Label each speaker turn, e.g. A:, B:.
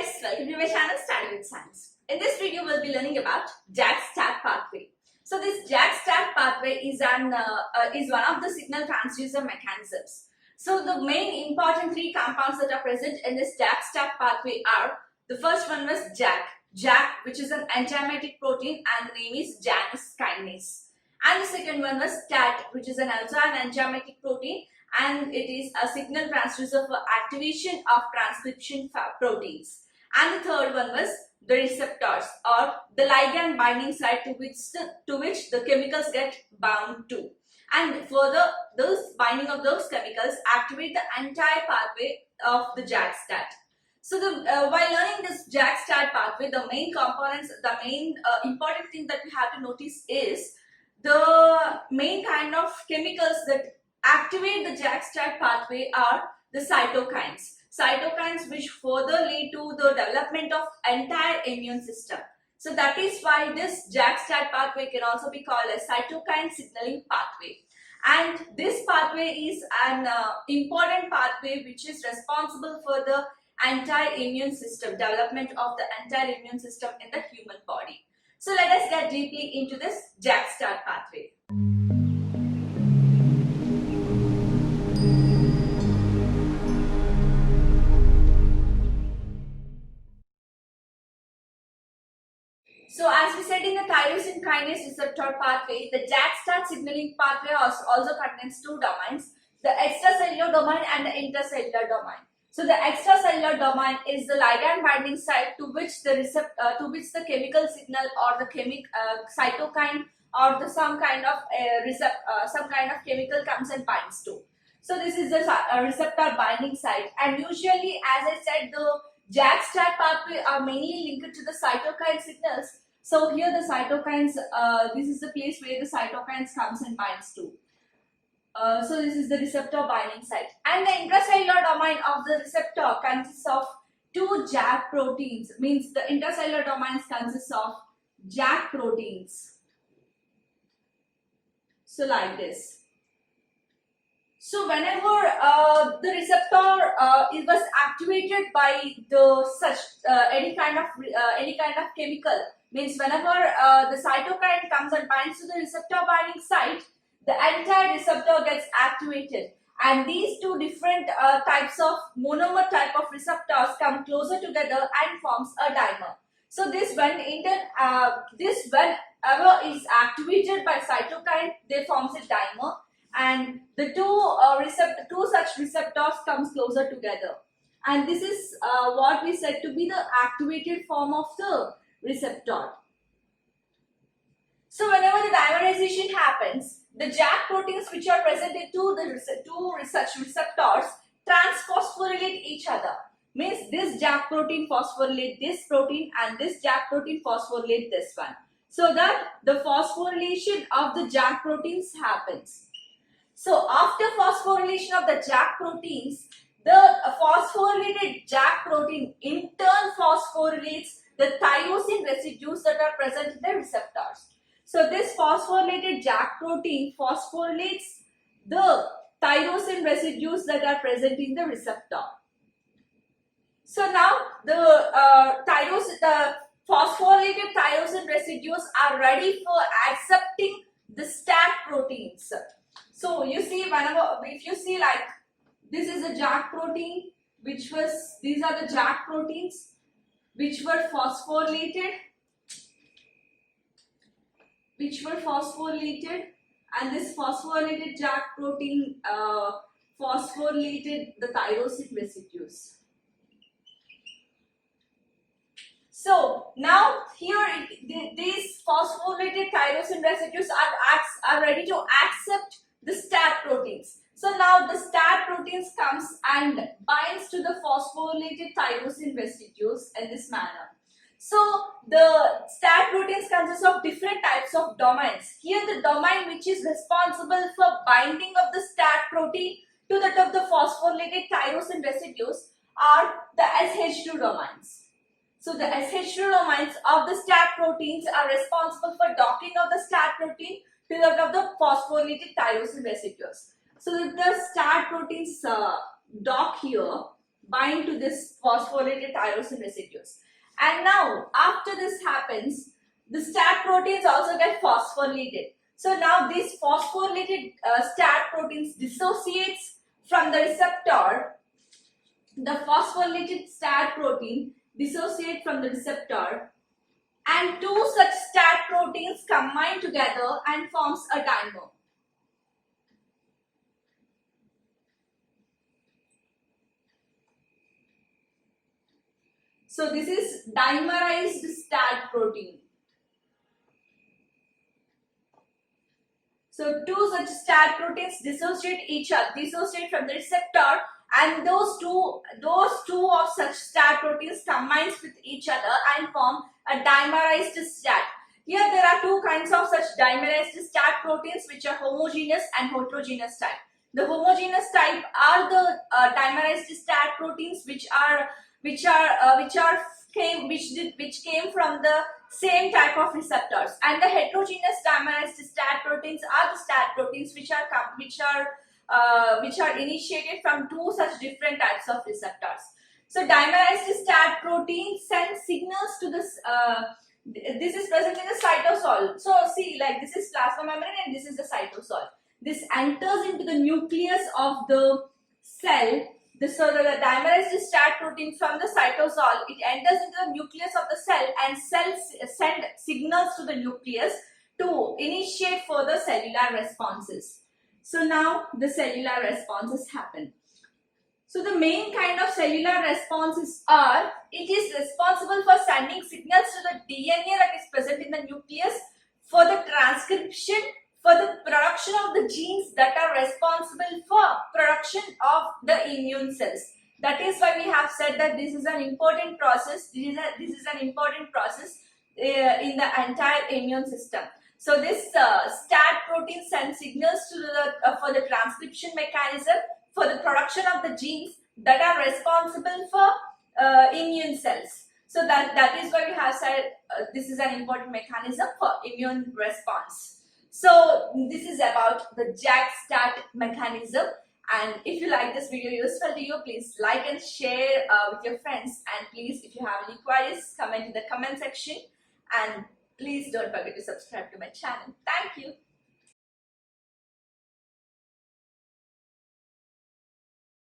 A: guys, welcome to my channel Study with Science. In this video, we'll be learning about JAK-STAT pathway. So this JAK-STAT pathway is one of the signal transducer mechanisms. So the main important three compounds that are present in this JAK-STAT pathway are, the first one was JAK, which is an enzymatic protein and the name is Janus kinase. And the second one was STAT, which is also an enzymatic protein and it is a signal transducer for activation of transcription proteins. And the third one was the receptors or the ligand binding site to which the chemicals get bound to. And further, those binding of those chemicals activate the entire pathway of the JAK-STAT. So while learning this JAK-STAT pathway, the main components, the main important thing that we have to notice is the main kind of chemicals that activate the JAK-STAT pathway are the cytokines. Cytokines which further lead to the development of entire immune system. So that is why this JAK-STAT pathway can also be called a cytokine signaling pathway. And this pathway is an important pathway which is responsible for the entire immune system, development of the entire immune system in the human body. So let us get deeply into this JAK-STAT pathway. So as we said in the tyrosine kinase receptor pathway, the JAK-STAT signaling pathway also contains two domains, the extracellular domain and the intercellular domain. So the extracellular domain is the ligand binding site to which the chemical signal or the cytokine or some kind of chemical comes and binds to. So this is the receptor binding site, and usually, as I said, the JAK-STAT pathway are mainly linked to the cytokine signals. So here the cytokines, this is the place where the cytokines comes and binds to. So this is the receptor binding site, and the intracellular domain of the receptor consists of two JAK proteins. Means the intracellular domains consists of JAK proteins. So like this. So whenever the receptor it was activated by any kind of chemical, means whenever the cytokine comes and binds to the receptor binding site, the entire receptor gets activated, and these two different types of monomer type of receptors come closer together and forms a dimer. So whenever is activated by cytokine, they forms a dimer, and the two such receptors comes closer together, and this is what we said to be the activated form of the receptor. So whenever the dimerization happens, the JAK proteins which are present in two such receptors transphosphorylate each other. Means this JAK protein phosphorylate this protein and this JAK protein phosphorylate this one. So that the phosphorylation of the JAK proteins happens. So after phosphorylation of the JAK proteins, the phosphorylated JAK protein in turn phosphorylates the tyrosine residues that are present in the receptors. So this phosphorylated JAK protein phosphorylates the tyrosine residues that are present in the receptor. So now the phosphorylated tyrosine residues are ready for accepting the STAT proteins. So you see, if you see like this is a JAK protein, these are the JAK proteins which were phosphorylated, and this phosphorylated JAK protein phosphorylated the tyrosine residues. So now here these phosphorylated tyrosine residues are ready to accept the STAT proteins. So now the STAT proteins comes and binds to the phosphorylated tyrosine residues in this manner. So the STAT proteins consist of different types of domains. Here the domain which is responsible for binding of the STAT protein to that of the phosphorylated tyrosine residues are the SH2 domains. So the SH2 domains of the STAT proteins are responsible for docking of the STAT protein to that of the phosphorylated tyrosine residues. So if the STAT proteins dock here, bind to this phosphorylated tyrosine residues. And now, after this happens, the STAT proteins also get phosphorylated. So now these phosphorylated STAT proteins dissociates from the receptor. The phosphorylated STAT protein dissociate from the receptor, and two such STAT proteins combine together and forms a dimer. So this is dimerized STAT protein. So two such STAT proteins dissociate from the receptor, and those two of such STAT proteins combines with each other and form a dimerized STAT. Here there are two kinds of such dimerized STAT proteins, which are homogeneous and heterogeneous type. The homogeneous type are the dimerized STAT proteins which came from the same type of receptors, and the heterogeneous dimerized STAT proteins are the STAT proteins which are initiated from two such different types of receptors. So dimerized STAT protein sends signals to this. This is present in the cytosol. So see, like this is plasma membrane and this is the cytosol. This enters into the nucleus of the cell. So the dimerized STAT protein from the cytosol, it enters into the nucleus of the cell, and cells send signals to the nucleus to initiate further cellular responses. So now the cellular responses happen. So the main kind of cellular responses are, it is responsible for sending signals to the DNA that is present in the nucleus for the transcription, for the production of the genes that are responsible for production of the immune cells. That is why we have said that this is an important process. This is an important process in the entire immune system. So this STAT protein sends signals to the for the transcription mechanism, for the production of the genes that are responsible for immune cells. So that is why we have said this is an important mechanism for immune response. So this is about the JAK-STAT mechanism, and if you like this video useful to you, please like and share with your friends, and please, if you have any queries, comment in the comment section, and please don't forget to subscribe to my channel. Thank you.